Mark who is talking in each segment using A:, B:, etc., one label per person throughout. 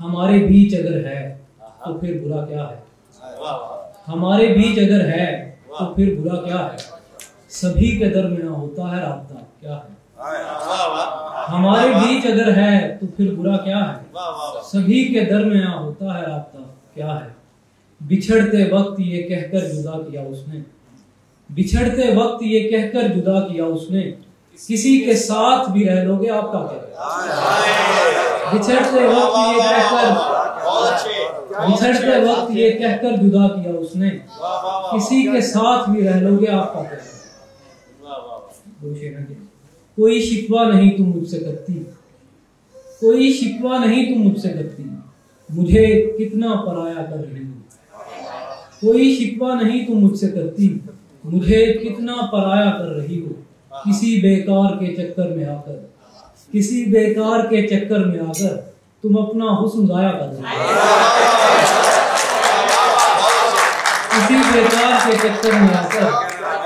A: हमारे बीच अगर है तो फिर बुरा क्या है, हमारे बीच अगर है तो फिर बुरा क्या है, सभी के दरमियान होता है राब्ता क्या है, हमारे बीच अगर है तो फिर बुरा क्या है, सभी के दरमियान होता है राब्ता क्या है। बिछड़ते वक्त ये कहकर जुदा किया उसने, बिछड़ते वक्त ये कहकर जुदा किया उसने, किसी के साथ भी रह लोगे आपका क्या है। बिछड़ते वक्त ये कहकर, बिछड़ते वक्त ये कहकर जुदा किया उसने, किसी के साथ भी रह लोगे आपका क्या है। कोई शिकवा नहीं तुम मुझसे करती, कोई शिकवा नहीं तुम मुझसे करती, मुझे कितना पराया कर रही हो। कोई शिकवा नहीं तुम मुझसे करती, मुझे कितना पराया कर रही हो। किसी बेकार के चक्कर में आकर, किसी बेकार के चक्कर में आकर तुम अपना हुस्न जाया कर रही हो। किसी बेकार के चक्कर में आकर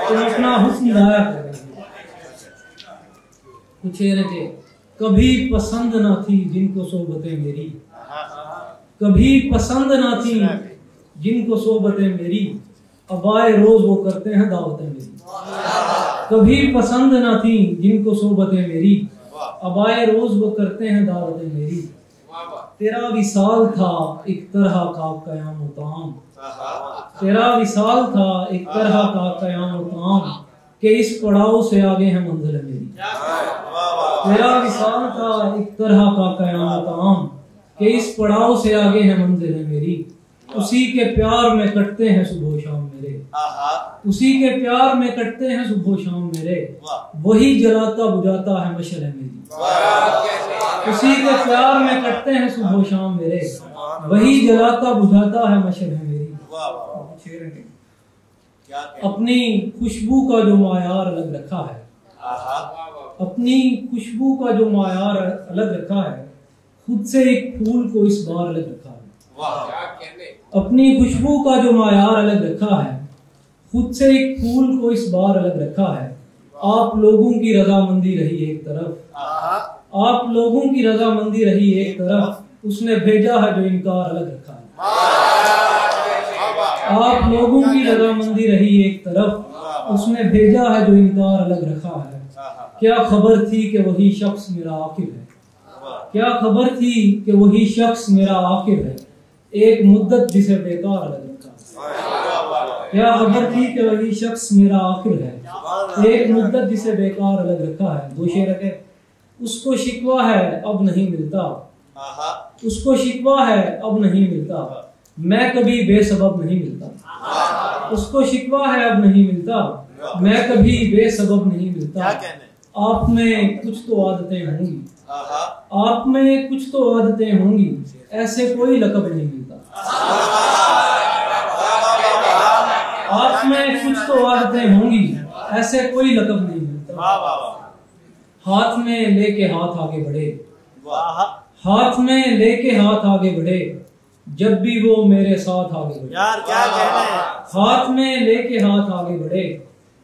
A: तुम अपना हुस्न जाया कर रही हो। कुछ रखे कभी पसंद ना थी जिनको सोबतें मेरी, कभी पसंद ना थी जिनको सोबतें मेरी, अब आए रोज वो करते हैं दावतें मेरी। कभी पसंद ना थी जिनको सोबतें मेरी, अब आए रोज वो करते हैं दावतें मेरी। तेरा विसाल था एक तरह का कयाम ताम, तेरा विसाल था एक तरह का कयाम ताम, के इस पड़ाव से आगे है मंजिल मेरी। तेरा विसाल था एक तरह का कयाम ताम, के इस पड़ाव से आगे है मंजिल मेरी। उसी के प्यार में कटते हैं सुबह शाम मेरे, उसी के प्यार में कटते हैं सुबह शाम मेरे, वही जलाता बुझाता है मशअल मेरी। उसी के प्यार में कटते हैं सुबह शाम मेरे, वही जलाता बुझाता है मशअल मेरी। अपनी खुशबू का जो मायार अलग रखा है, अपनी खुशबू का जो मायार अलग रखा है, खुद से एक फूल को इस बार अलग रखा है। अपनी खुशबू का जो मायार अलग रखा है, खुद से एक फूल को इस बार अलग रखा है। आप लोगों की रजामंदी रही एक तरफ, आप लोगों की रजामंदी रही एक तरफ, उसने भेजा है जो इनकार अलग रखा है। आप लोगों की रजामंदी रही एक तरफ, उसने भेजा है जो इनकार अलग रखा है। क्या खबर थी कि वही शख्स मेरा आखिर है, क्या खबर थी कि वही शख्स मेरा आखिर है, एक मुद्दत जिसे बेकार अलग रखा है। क्या खबर थी कि वही शख्स मेरा आखिर है, एक मुद्दत जिसे बेकार अलग रखा है। दो शेर रखे, उसको शिकवा है अब नहीं मिलता, उसको शिकवा है अब नहीं मिलता, मैं कभी बेसबब नहीं मिलता। उसको शिकवा है अब नहीं मिलता, मैं कभी बेसबब नहीं मिलता। आप में कुछ तो आदतें होंगी, आप में कुछ तो आदतें होंगी, ऐसे कोई लकब नहीं मिलता। आप में कुछ तो आदतें होंगी, ऐसे कोई लकब नहीं मिलता। हाथ में लेके हाथ आगे बढ़े, हाथ में लेके हाथ आगे बढ़े, जब भी वो मेरे साथ आगे बढ़े। यार क्या कहना है। हाथ में लेके हाथ आगे बढ़े,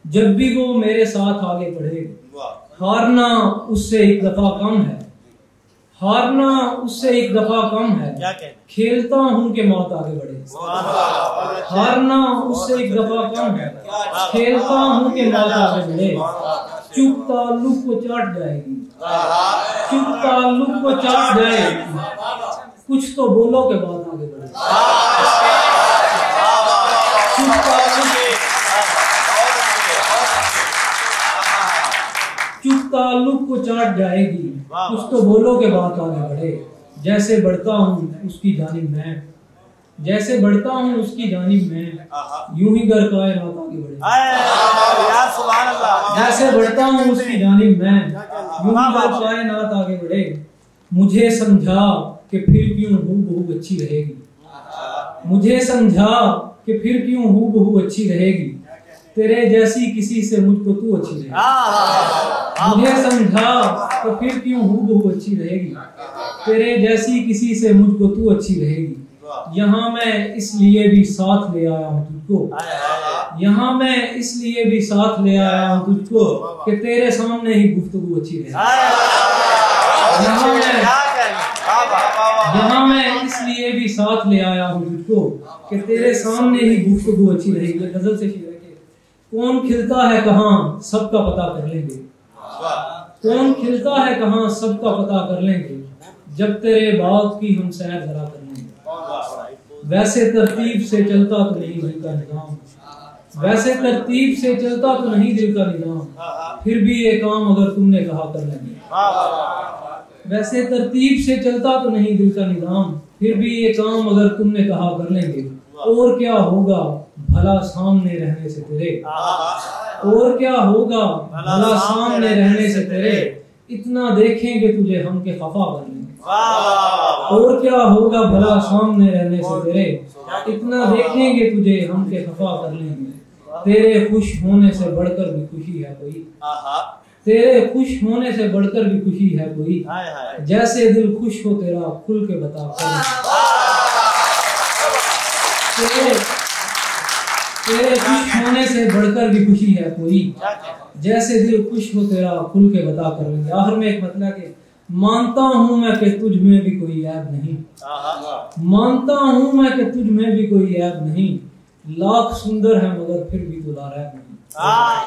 A: जब भी वो मेरे साथ आगे बढ़े। हारना उससे एक दफा कम है, हारना उससे एक दफा कम है, खेलता हूँ कि मौत आगे बढ़े। हारना उससे एक दफा कम है, खेलता हूँ कि मौत आगे बढ़े। चुप ताल्लुक को चाट जाएगी, चुप ताल्लुक को चाट जाएगी, कुछ तो बोलो के बाद आगे बढ़े। चुप ताल्लुक को चाट जाएगी, कुछ तो बोलो के बाद आगे बढ़े। जैसे बढ़ता हूँ उसकी जानिब मैं, जैसे बढ़ता हूँ उसकी जानिब मैं, यूं ही गर कायनात आगे बढ़े। जैसे बढ़ता हूँ उसकी जानिब मैं, यूं ही गर कायनात आगे बढ़े। मुझे समझा कि फिर क्यों हूबहू अच्छी रहेगी, मुझे समझा कि फिर क्यों हूबहू अच्छी रहेगी, तेरे जैसी किसी से मुझको तू अच्छी रहेगी। मुझे समझा कि फिर क्यों हूबहू अच्छी रहेगी, तेरे जैसी किसी से मुझको तू अच्छी रहेगी। यहाँ मैं इसलिए भी साथ ले आया हूँ तुझको, यहाँ मैं इसलिए भी साथ ले आया हूँ तुझको, कि तेरे सामने ही गुफ्तगू अच्छी रहेगी। यहाँ मैं इसलिए भी साथ ले आया हूँ तुझको कि तेरे सामने ही गुफ्तगू अच्छी रहेगी। गजल से शेर है कि कौन खिलता है कहाँ सबका पता कर लेंगे, कौन खिलता है कहाँ सबका पता कर लेंगे, जब तेरे बाग की हम सैर जरा कर लेंगे। वैसे तरतीब से चलता तो नहीं दिल का निजाम, वैसे तरतीब से चलता तो नहीं दिल का निजाम, फिर भी ये काम अगर तुमने कहा कर लेंगे। वैसे तरतीब से चलता तो नहीं दिल का निजाम, फिर भी ये काम अगर तुमने कहा कर लेंगे। और क्या होगा भला सामने रहने से तेरे, और क्या होगा भला सामने रहने से तेरे, इतना देखेंगे तुझे हम के खफा कर लेंगे। और क्या होगा भला सामने रहने से तेरे, इतना देखेंगे तुझे हम के खफा कर लेंगे। तेरे खुश होने से बढ़कर भी खुशी है कोई, तेरे खुश होने से बढ़कर भी खुशी है कोई, जैसे दिल खुश हो तेरा खुल के बता तेरे खुश होने से बढ़कर भी खुशी है कोई, जैसे दिल खुश हो तेरा खुल के बता कर लेंगे। आखिर में एक मतलब कि मानता हूँ मैं कि तुझ में भी कोई ऐब नहीं, मानता हूँ मैं कि तुझ में भी कोई ऐब नहीं, लाख सुंदर है मगर फिर भी तो लारैब नहीं।